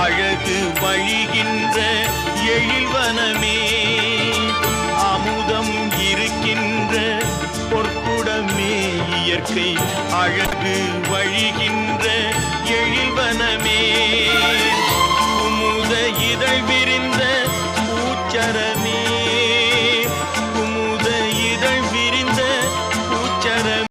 அழகு வழிகின்ற எழில்வனமே, அமுதம் இருக்கின்ற பொற்குடமே, இயற்கை அழகு வழிகின்ற எழில்வனமே, குமுத இதழ் விரிந்த பூச்சரமே,